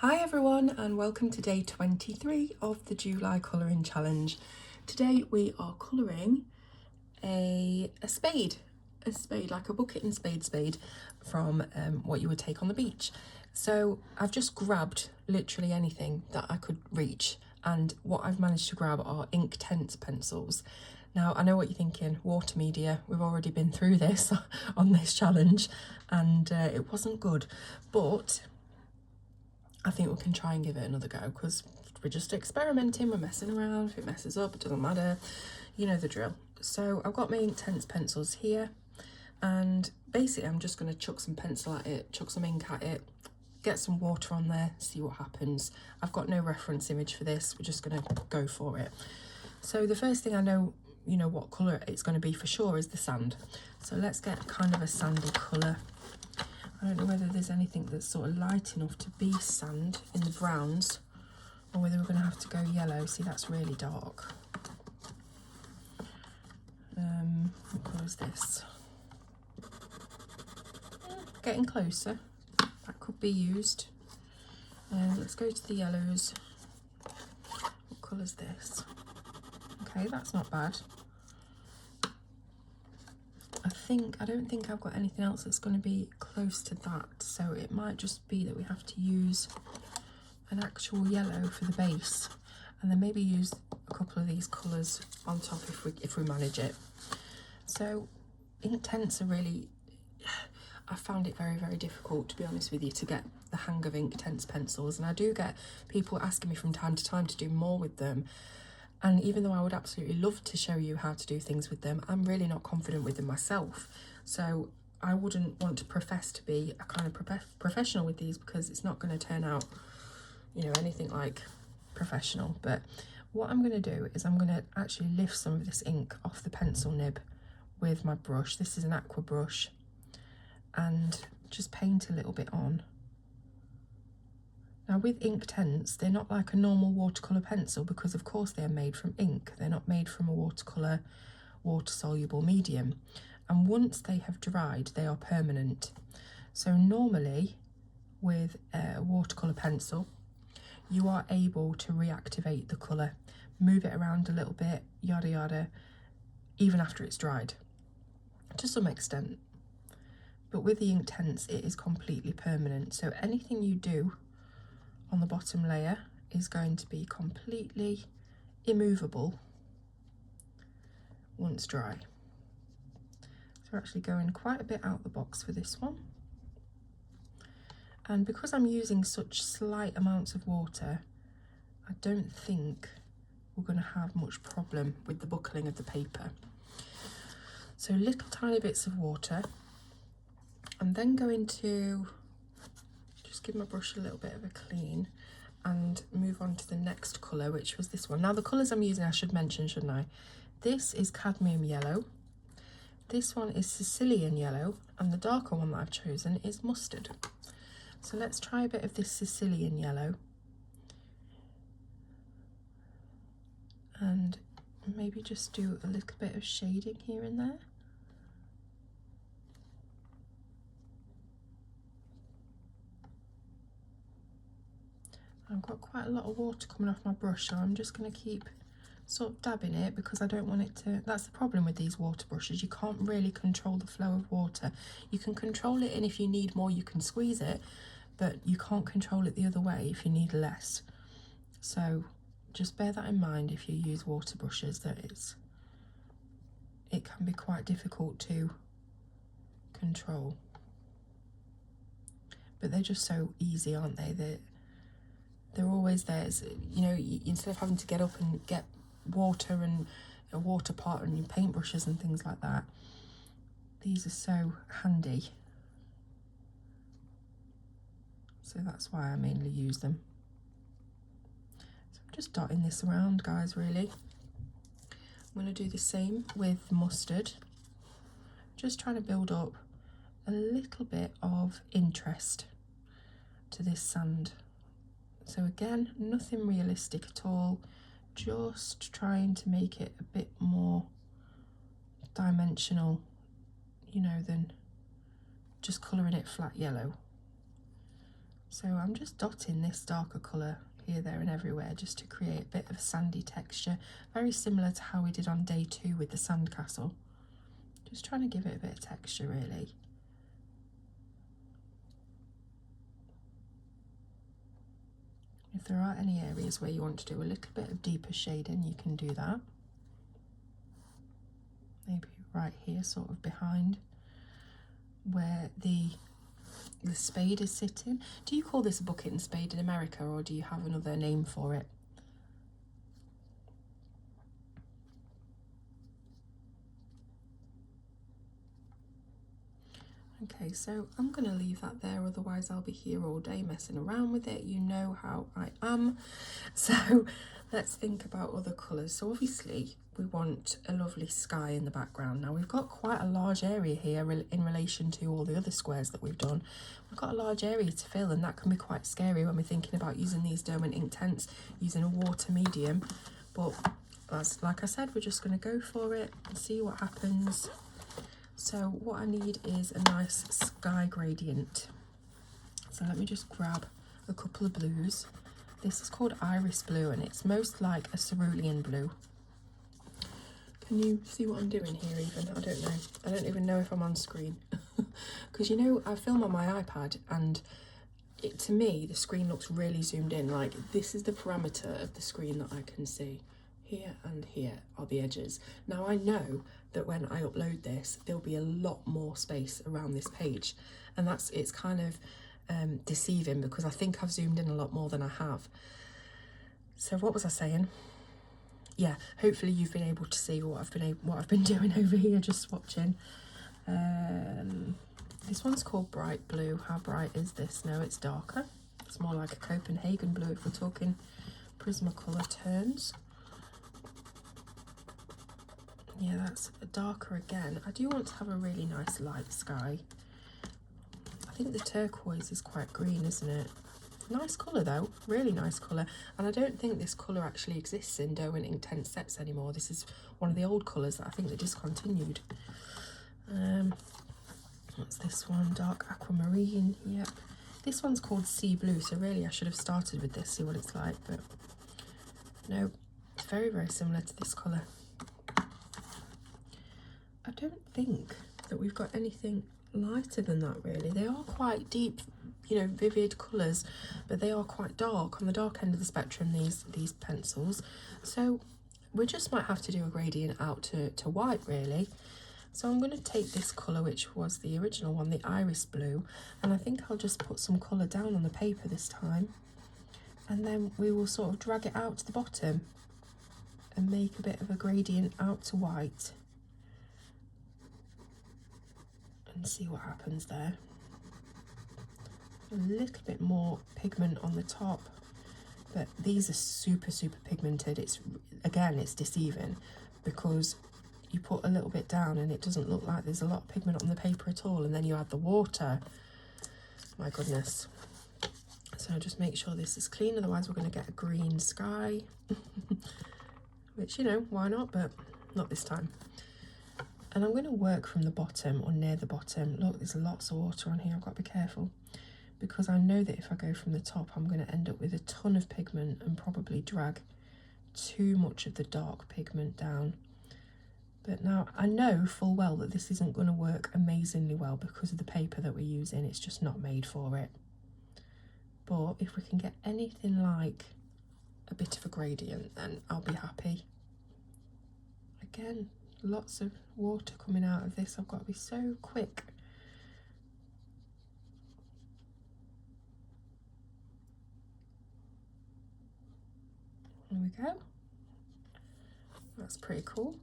Hi everyone and welcome to day 23 of the July colouring challenge. Today we are colouring a spade like a bucket and spade from what you would take on the beach. So I've just grabbed literally anything that I could reach, and what I've managed to grab are Inktense pencils. Now I know what you're thinking, water media, we've already been through this on this challenge and it wasn't good, but I think we can try and give it another go because we're just experimenting, we're messing around. If it messes up, it doesn't matter, you know the drill. So I've got my Inktense pencils here, and basically I'm just going to chuck some pencil at it, chuck some ink at it, get some water on there, see what happens. I've got no reference image for this, we're just going to go for it. So the first thing I know, you know what colour it's going to be for sure, is the sand. So let's get kind of a sandy colour. I don't know whether there's anything that's sort of light enough to be sand in the browns, or whether we're going to have to go yellow. See, that's really dark. What colour is this? Getting closer. That could be used. Let's go to the yellows. What colour is this? Okay, that's not bad. I don't think I've got anything else that's going to be close to that, so it might just be that we have to use an actual yellow for the base, and then maybe use a couple of these colours on top if we manage it. So Inktense are really, I found it very, very difficult, to be honest with you, to get the hang of Inktense pencils, and I do get people asking me from time to time to do more with them. And even though I would absolutely love to show you how to do things with them, I'm really not confident with them myself. So I wouldn't want to profess to be a kind of professional with these, because it's not going to turn out, you know, anything like professional. But what I'm going to do is I'm going to actually lift some of this ink off the pencil nib with my brush. This is an aqua brush, and just paint a little bit on. Now with Inktense, they're not like a normal watercolour pencil, because of course they're made from ink. They're not made from a watercolour, water-soluble medium. And once they have dried, they are permanent. So normally with a watercolour pencil, you are able to reactivate the colour, move it around a little bit, yada yada, even after it's dried, to some extent. But with the Inktense, it is completely permanent. So anything you do on the bottom layer is going to be completely immovable once dry. So we're actually going quite a bit out the box for this one. And because I'm using such slight amounts of water, I don't think we're going to have much problem with the buckling of the paper. So little tiny bits of water. I'm then going to just give my brush a little bit of a clean and move on to the next colour, which was this one. Now the colours I'm using, I should mention, shouldn't I? This is cadmium yellow, this one is Sicilian yellow, and the darker one that I've chosen is mustard. So let's try a bit of this Sicilian yellow, and maybe just do a little bit of shading here and there. I've got quite a lot of water coming off my brush, so I'm just going to keep sort of dabbing it, because I don't want it to, that's the problem with these water brushes, you can't really control the flow of water. You can control it, and if you need more you can squeeze it, but you can't control it the other way if you need less. So just bear that in mind if you use water brushes, that it can be quite difficult to control. But they're just so easy, aren't they? They're always there. So, you know, instead of having to get up and get water and a water pot and your paintbrushes and things like that, these are so handy. So that's why I mainly use them. So I'm just dotting this around, guys, really. I'm going to do the same with mustard. Just trying to build up a little bit of interest to this sand. So again, nothing realistic at all, just trying to make it a bit more dimensional, you know, than just colouring it flat yellow. So I'm just dotting this darker colour here, there and everywhere just to create a bit of a sandy texture, very similar to how we did on day 2 with the sandcastle. Just trying to give it a bit of texture really. If there are any areas where you want to do a little bit of deeper shading, you can do that. Maybe right here, sort of behind where the spade is sitting. Do you call this a bucket and spade in America, or do you have another name for it? Okay, so I'm going to leave that there, otherwise I'll be here all day messing around with it. You know how I am. So let's think about other colours. So obviously we want a lovely sky in the background. Now we've got quite a large area here in relation to all the other squares that we've done. We've got a large area to fill, and that can be quite scary when we're thinking about using these Derwent Inktense, using a water medium. But as like I said, we're just going to go for it and see what happens. So what I need is a nice sky gradient. So let me just grab a couple of blues. This is called iris blue, and it's most like a cerulean blue. Can you see what I'm doing here even? I don't know. I don't even know if I'm on screen. Because you know, I film on my iPad, and to me the screen looks really zoomed in. Like, this is the parameter of the screen that I can see. Here and here are the edges. Now I know that when I upload this, there'll be a lot more space around this page, and it's kind of deceiving because I think I've zoomed in a lot more than I have. So what was I saying? Yeah, hopefully you've been able to see what I've been doing over here, just watching. This one's called bright blue. How bright is this? No, it's darker. It's more like a Copenhagen blue if we're talking Prismacolor turns. Yeah, that's darker again. I do want to have a really nice light sky. I think the turquoise is quite green, isn't it? Nice colour though, really nice colour. And I don't think this colour actually exists in Derwent Inktense sets anymore. This is one of the old colours that I think they discontinued. What's this one? Dark aquamarine. Yep. This one's called sea blue, so really I should have started with this, see what it's like, but no, it's very, very similar to this colour. I don't think that we've got anything lighter than that really. They are quite deep, you know, vivid colours, but they are quite dark, on the dark end of the spectrum, these pencils. So we just might have to do a gradient out to white really. So I'm going to take this colour, which was the original one, the iris blue, and I think I'll just put some colour down on the paper this time, and then we will sort of drag it out to the bottom and make a bit of a gradient out to white. And see what happens there. A little bit more pigment on the top, but these are super, super pigmented. It's deceiving because you put a little bit down and it doesn't look like there's a lot of pigment on the paper at all, and then you add the water. My goodness. So just make sure this is clean, otherwise we're going to get a green sky. Which, you know, why not, but not this time. And I'm going to work from the bottom, or near the bottom. Look, there's lots of water on here. I've got to be careful, because I know that if I go from the top, I'm going to end up with a ton of pigment and probably drag too much of the dark pigment down. But now I know full well that this isn't going to work amazingly well because of the paper that we're using. It's just not made for it. But if we can get anything like a bit of a gradient, then I'll be happy. Again, lots of water coming out of this. I've got to be so quick. There we go. That's pretty cool.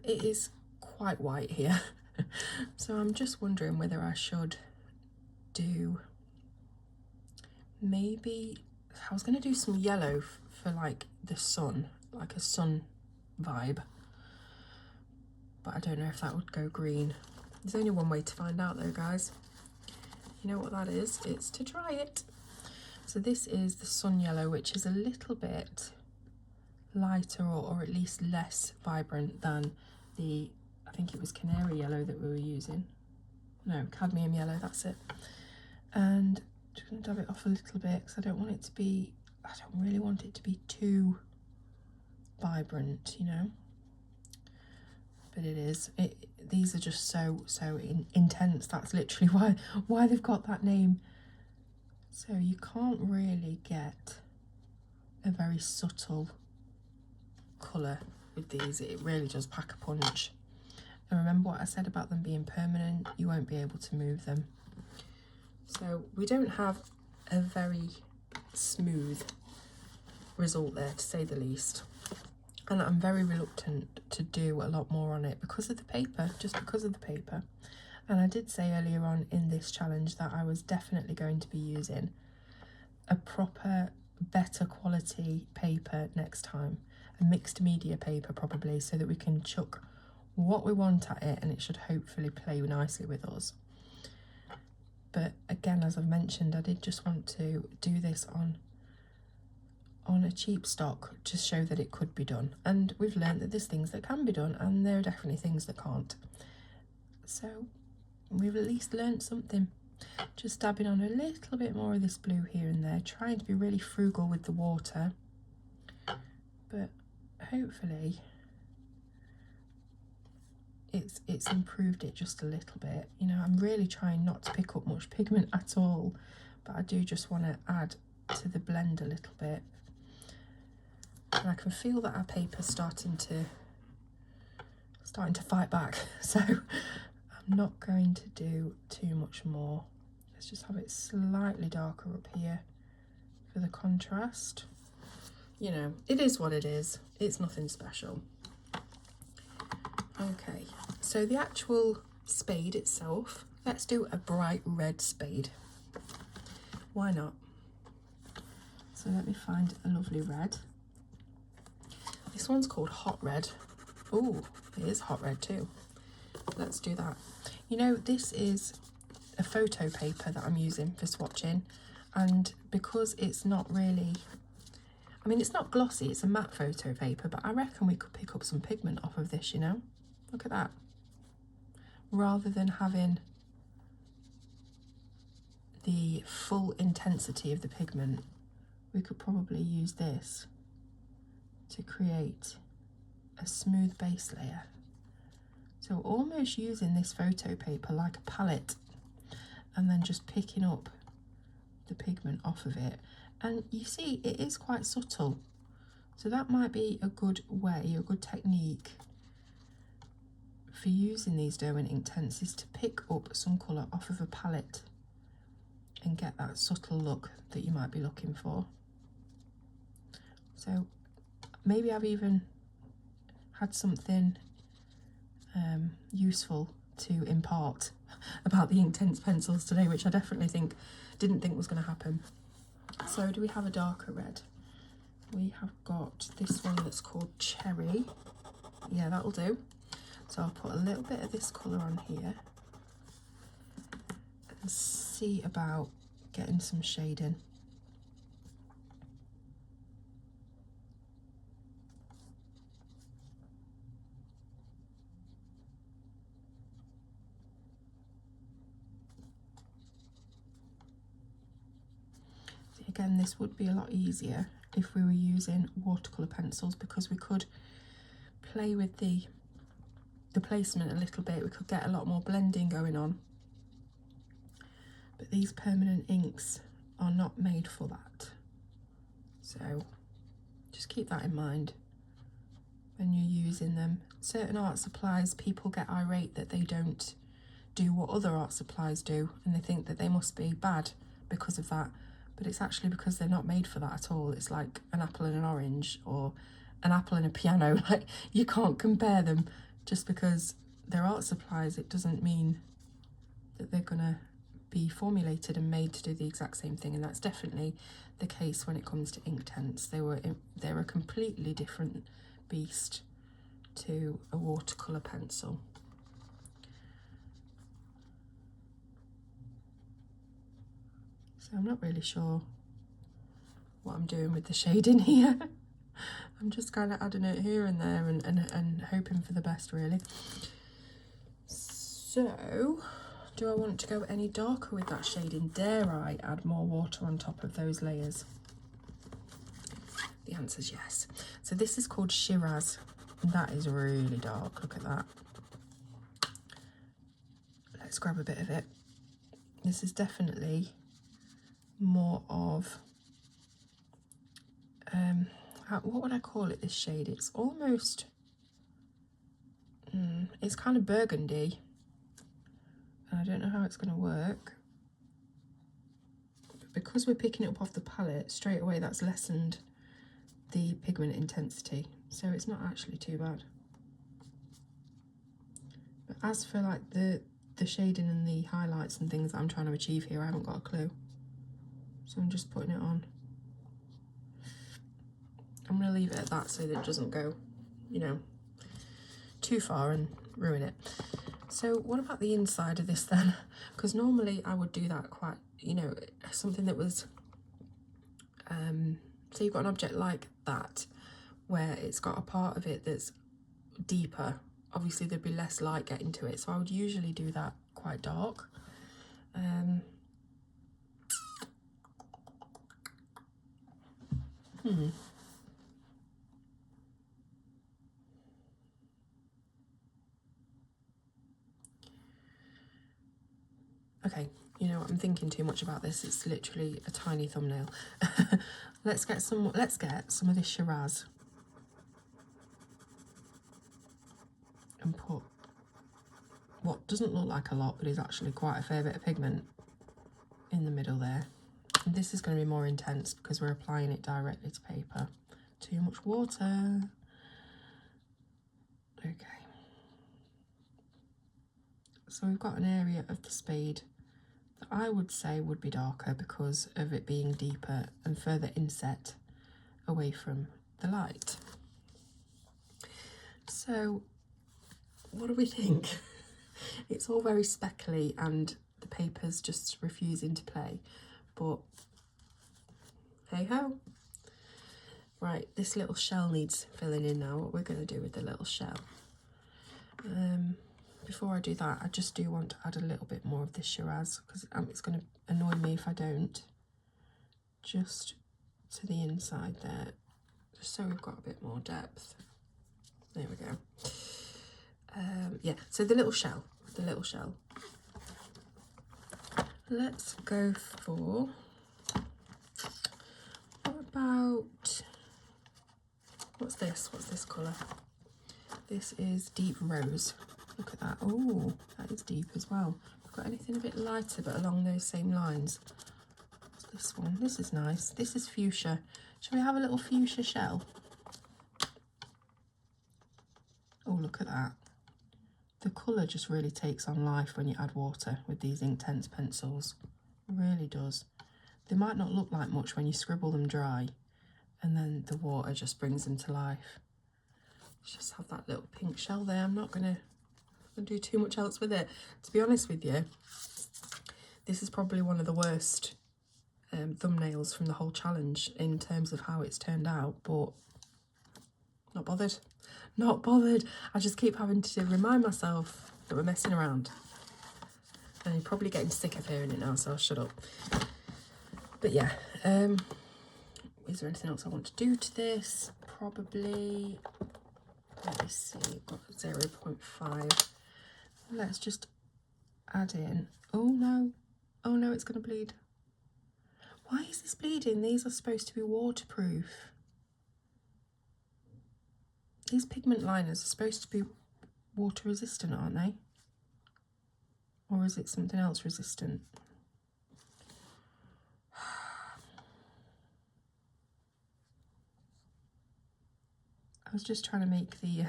It is quite white here. So I'm just wondering whether I should do, maybe, I was going to do some yellow for like the sun, like a sun vibe, but I don't know if that would go green. There's only one way to find out though, guys. You know what that is? It's to try it. So this is the sun yellow, which is a little bit lighter, or at least less vibrant than the, I think it was canary yellow that we were using. No, cadmium yellow, that's it. And just going to dab it off a little bit because I don't really want it to be too vibrant, you know. But it is. These are just so intense. That's literally why they've got that name. So you can't really get a very subtle colour with these. It really does pack a punch. And remember what I said about them being permanent, you won't be able to move them. So we don't have a very smooth result there, to say the least. And I'm very reluctant to do a lot more on it because of the paper, just because of the paper. And I did say earlier on in this challenge that I was definitely going to be using a proper, better quality paper next time. A mixed media paper probably, so that we can chuck what we want at it and it should hopefully play nicely with us. But again, as I've mentioned, I did just want to do this on a cheap stock to show that it could be done. And we've learned that there's things that can be done and there are definitely things that can't. So we've at least learned something. Just dabbing on a little bit more of this blue here and there, trying to be really frugal with the water. But hopefully it's improved it just a little bit. You know, I'm really trying not to pick up much pigment at all, but I do just want to add to the blend a little bit. And I can feel that our paper's starting to fight back, so I'm not going to do too much more. Let's just have it slightly darker up here for the contrast. You know, it is what it is. It's nothing special. Okay, so the actual spade itself, let's do a bright red spade. Why not? So let me find a lovely red. This one's called Hot Red. Oh, it is hot red too. Let's do that. You know, this is a photo paper that I'm using for swatching, and because it's not really, I mean, it's not glossy, it's a matte photo paper, but I reckon we could pick up some pigment off of this, you know? Look at that. Rather than having the full intensity of the pigment, we could probably use this to create a smooth base layer. So almost using this photo paper like a palette and then just picking up the pigment off of it. And you see, it is quite subtle. So that might be a good way, a good technique for using these Derwent ink tints, is to pick up some colour off of a palette and get that subtle look that you might be looking for. So maybe I've even had something useful to impart about the Inktense pencils today, which I definitely didn't think was going to happen. So do we have a darker red? We have got this one that's called Cherry. Yeah, that'll do. So I'll put a little bit of this colour on here and see about getting some shading. Again, this would be a lot easier if we were using watercolour pencils, because we could play with the placement a little bit. We could get a lot more blending going on. But these permanent inks are not made for that. So just keep that in mind when you're using them. Certain art supplies, people get irate that they don't do what other art supplies do, and they think that they must be bad because of that. But it's actually because they're not made for that at all. It's like an apple and an orange, or an apple and a piano. Like, you can't compare them. Just because they're art supplies, it doesn't mean that they're gonna be formulated and made to do the exact same thing. And that's definitely the case when it comes to Inktense. They're a completely different beast to a watercolour pencil. So I'm not really sure what I'm doing with the shading here. I'm just kind of adding it here and there and hoping for the best, really. So Do I want to go any darker with that shading? Dare I add more water on top of those layers? The answer is yes. So this is called Shiraz. That is really dark, look at that. Let's grab a bit of it. This is definitely more of, what would I call it, this shade? It's almost, it's kind of burgundy. I don't know how it's going to work. But because we're picking it up off the palette, straight away that's lessened the pigment intensity. So it's not actually too bad. But as for like the shading and the highlights and things that I'm trying to achieve here, I haven't got a clue. So I'm just putting it on. I'm going to leave it at that so that it doesn't go, you know, too far and ruin it. So what about the inside of this then? Because normally I would do that quite, you know, something that was, so you've got an object like that, where it's got a part of it that's deeper. Obviously there'd be less light getting to it, so I would usually do that quite dark. Okay, you know what, I'm thinking too much about this. It's literally a tiny thumbnail. Let's get some of this Shiraz and put what doesn't look like a lot, but is actually quite a fair bit of pigment in the middle there. And this is going to be more intense because we're applying it directly to paper. Too much water. Okay. So we've got an area of the spade that I would say would be darker because of it being deeper and further inset away from the light. So what do we think? It's all very speckly and the paper's just refusing to play, but hey ho. Right, this little shell needs filling in now. What we're going to do with the little shell. Before I do that, I just do want to add a little bit more of this Shiraz because it's going to annoy me if I don't. Just to the inside there, just so we've got a bit more depth. There we go. Yeah, so the little shell. Let's go for, what about, what's this colour? This is deep rose. Look at that. Oh, that is deep as well. Got anything a bit lighter but along those same lines? What's this one? This is nice. This is fuchsia. Shall we have a little fuchsia shell? Oh, look at that. The colour just really takes on life when you add water with these Inktense pencils. It really does. They might not look like much when you scribble them dry, and then the water just brings them to life. Let's just have that little pink shell there. I'm not going to do too much else with it. To be honest with you, this is probably one of the worst thumbnails from the whole challenge in terms of how it's turned out, but not bothered. Not bothered. I just keep having to remind myself that we're messing around. And you're probably getting sick of hearing it now, so I'll shut up. But yeah, is there anything else I want to do to this? Probably, let me see, got 0.5. Let's just add in, oh no, it's going to bleed. Why is this bleeding? These are supposed to be waterproof. These pigment liners are supposed to be water resistant, aren't they? Or is it something else resistant? I was just trying to make the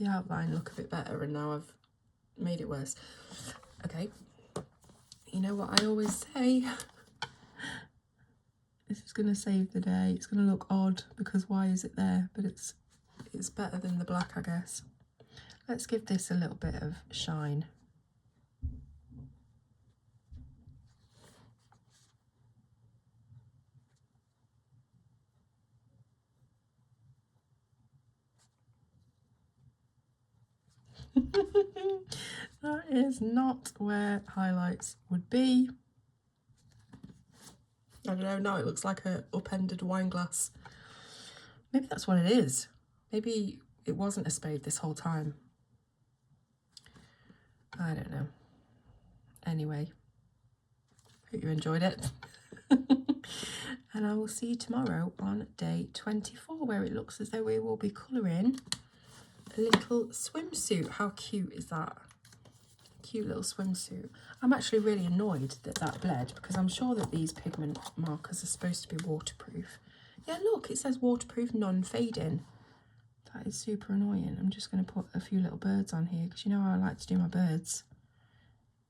outline look a bit better, and now I've made it worse. Okay, you know what I always say? This is going to save the day. It's going to look odd because why is it there? But it's better than the black, I guess. Let's give this a little bit of shine. That is not where highlights would be. I don't know, now it looks like a upended wine glass. Maybe that's what it is. Maybe it wasn't a spade this whole time. I don't know. Anyway, hope you enjoyed it. And I will see you tomorrow on day 24, where it looks as though we will be colouring a little swimsuit. How cute is that? Cute little swimsuit. I'm actually really annoyed that that bled, because I'm sure that these pigment markers are supposed to be waterproof. Yeah, look, it says waterproof, non-fading. That is super annoying. I'm just going to put a few little birds on here, because you know how I like to do my birds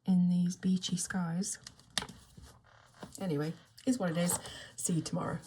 in these beachy skies. Anyway, is what it is. See you tomorrow.